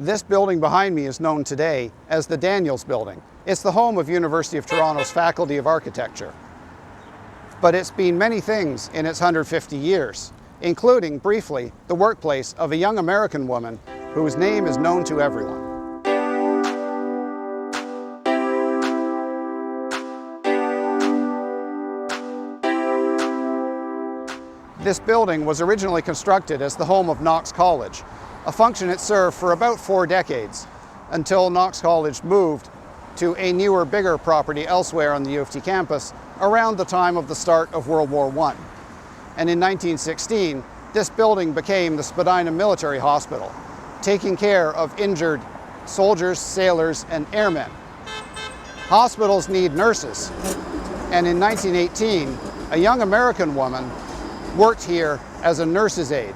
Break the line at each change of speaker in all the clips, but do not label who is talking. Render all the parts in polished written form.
This building behind me is known today as the Daniels Building. It's the home of University of Toronto's Faculty of Architecture. But it's been many things in its 150 years, including, briefly, the workplace of a young American woman whose name is known to everyone. This building was originally constructed as the home of Knox College, a function it served for about 4 decades, until Knox College moved to a newer, bigger property elsewhere on the U of T campus around the time of the start of World War I. And in 1916, this building became the Spadina Military Hospital, taking care of injured soldiers, sailors, and airmen. Hospitals need nurses, and in 1918, a young American woman worked here as a nurse's aide.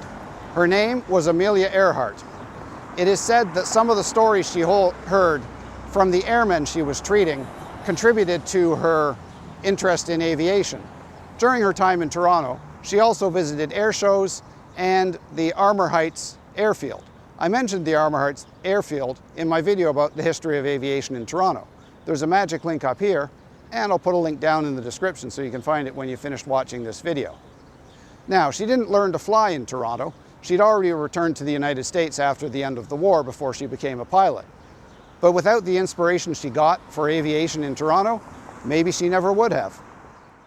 Her name was Amelia Earhart. It is said that some of the stories she heard from the airmen she was treating contributed to her interest in aviation. During her time in Toronto, she also visited air shows and the Armour Heights airfield. I mentioned the Armour Heights airfield in my video about the history of aviation in Toronto. There's a magic link up here, and I'll put a link down in the description so you can find it when you finish watching this video. Now, she didn't learn to fly in Toronto. She'd already returned to the United States after the end of the war before she became a pilot. But without the inspiration she got for aviation in Toronto, maybe she never would have.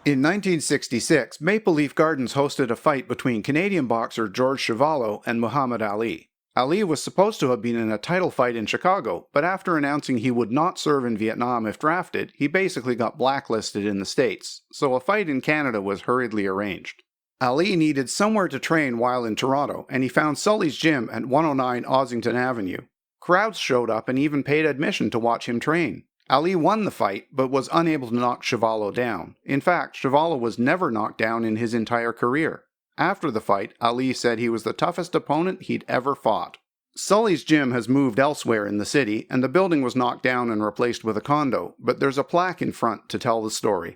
In 1966, Maple Leaf Gardens hosted a fight between Canadian boxer George Chuvalo and Muhammad Ali. Ali was supposed to have been in a title fight in Chicago, but after announcing he would not serve in Vietnam if drafted, he basically got blacklisted in the States, so a fight in Canada was hurriedly arranged. Ali needed somewhere to train while in Toronto, and he found Sully's Gym at 109 Ossington Avenue. Crowds showed up and even paid admission to watch him train. Ali won the fight, but was unable to knock Chuvalo down. In fact, Chuvalo was never knocked down in his entire career. After the fight, Ali said he was the toughest opponent he'd ever fought. Sully's Gym has moved elsewhere in the city, and the building was knocked down and replaced with a condo, but there's a plaque in front to tell the story.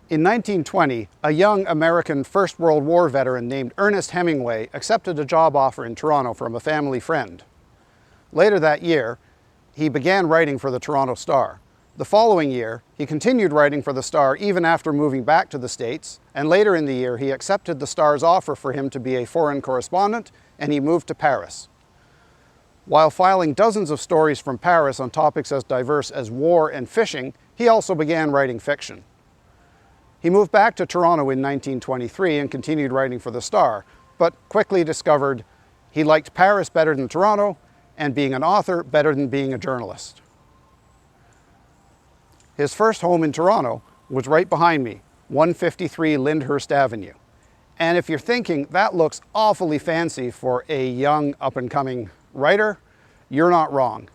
In 1920, a young American First World War veteran named Ernest Hemingway accepted a job offer in Toronto from a family friend. Later that year, he began writing for the Toronto Star. The following year, he continued writing for the Star even after moving back to the States, and later in the year he accepted the Star's offer for him to be a foreign correspondent, and he moved to Paris. While filing dozens of stories from Paris on topics as diverse as war and fishing, he also began writing fiction. He moved back to Toronto in 1923 and continued writing for the Star, but quickly discovered he liked Paris better than Toronto and being an author better than being a journalist. His first home in Toronto was right behind me, 153 Lyndhurst Avenue. And if you're thinking that looks awfully fancy for a young up-and-coming writer, you're not wrong.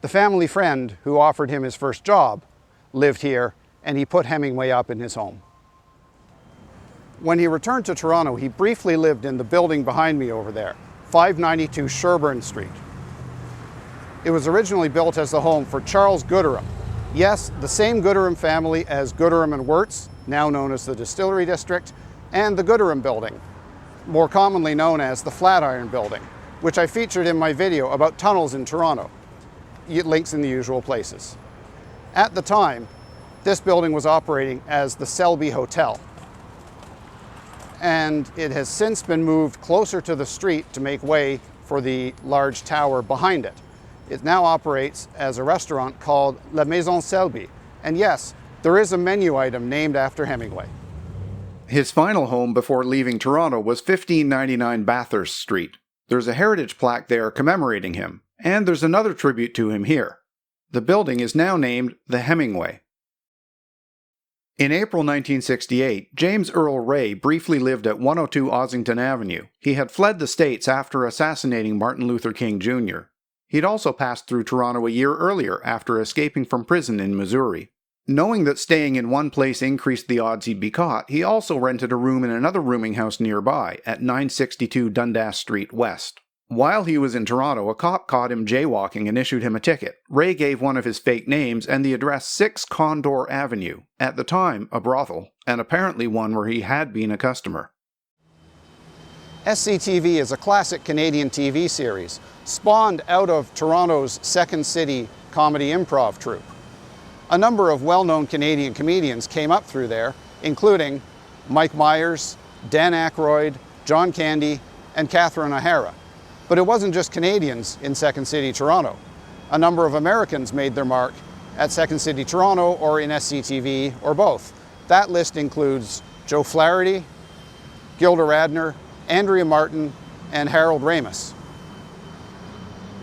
The family friend who offered him his first job lived here, and he put Hemingway up in his home. When he returned to Toronto, he briefly lived in the building behind me over there, 592 Sherbourne Street. It was originally built as the home for Charles Gooderham. Yes, the same Gooderham family as Gooderham and Wirtz, now known as the Distillery District, and the Gooderham Building, more commonly known as the Flatiron Building, which I featured in my video about tunnels in Toronto. Links in the usual places. At the time, this building was operating as the Selby Hotel, and it has since been moved closer to the street to make way for the large tower behind it. It now operates as a restaurant called La Maison Selby, and yes, there is a menu item named after Hemingway.
His final home before leaving Toronto was 1599 Bathurst Street. There's a heritage plaque there commemorating him, and there's another tribute to him here. The building is now named the Hemingway. In April 1968, James Earl Ray briefly lived at 102 Ossington Avenue. He had fled the States after assassinating Martin Luther King Jr. He'd also passed through Toronto a year earlier after escaping from prison in Missouri. Knowing that staying in one place increased the odds he'd be caught, he also rented a room in another rooming house nearby at 962 Dundas Street West. While he was in Toronto, a cop caught him jaywalking and issued him a ticket. Ray gave one of his fake names and the address 6 Condor Avenue, at the time a brothel, and apparently one where he had been a customer.
SCTV is a classic Canadian TV series spawned out of Toronto's Second City comedy improv troupe. A number of well-known Canadian comedians came up through there, including Mike Myers, Dan Aykroyd, John Candy, and Catherine O'Hara. But it wasn't just Canadians in Second City, Toronto. A number of Americans made their mark at Second City, Toronto, or in SCTV, or both. That list includes Joe Flaherty, Gilda Radner, Andrea Martin, and Harold Ramis.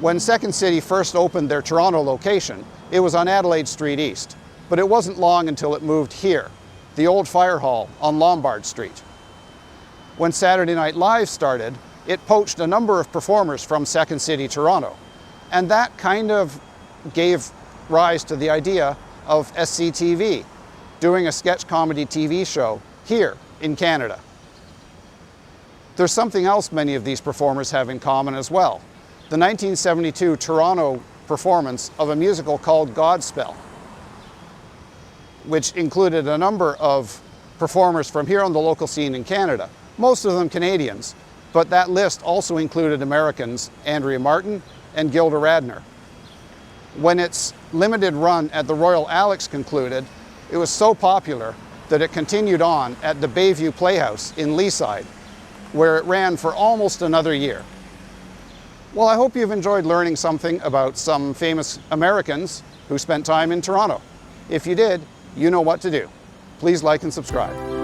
When Second City first opened their Toronto location, it was on Adelaide Street East, but it wasn't long until it moved here, the old fire hall on Lombard Street. When Saturday Night Live started, it poached a number of performers from Second City, Toronto, and that kind of gave rise to the idea of SCTV, doing a sketch comedy TV show here in Canada. There's something else many of these performers have in common as well. The 1972 Toronto performance of a musical called Godspell, which included a number of performers from here on the local scene in Canada, most of them Canadians, but that list also included Americans Andrea Martin and Gilda Radner. When its limited run at the Royal Alex concluded, it was so popular that it continued on at the Bayview Playhouse in Leaside, where it ran for almost another year. Well, I hope you've enjoyed learning something about some famous Americans who spent time in Toronto. If you did, you know what to do. Please like and subscribe.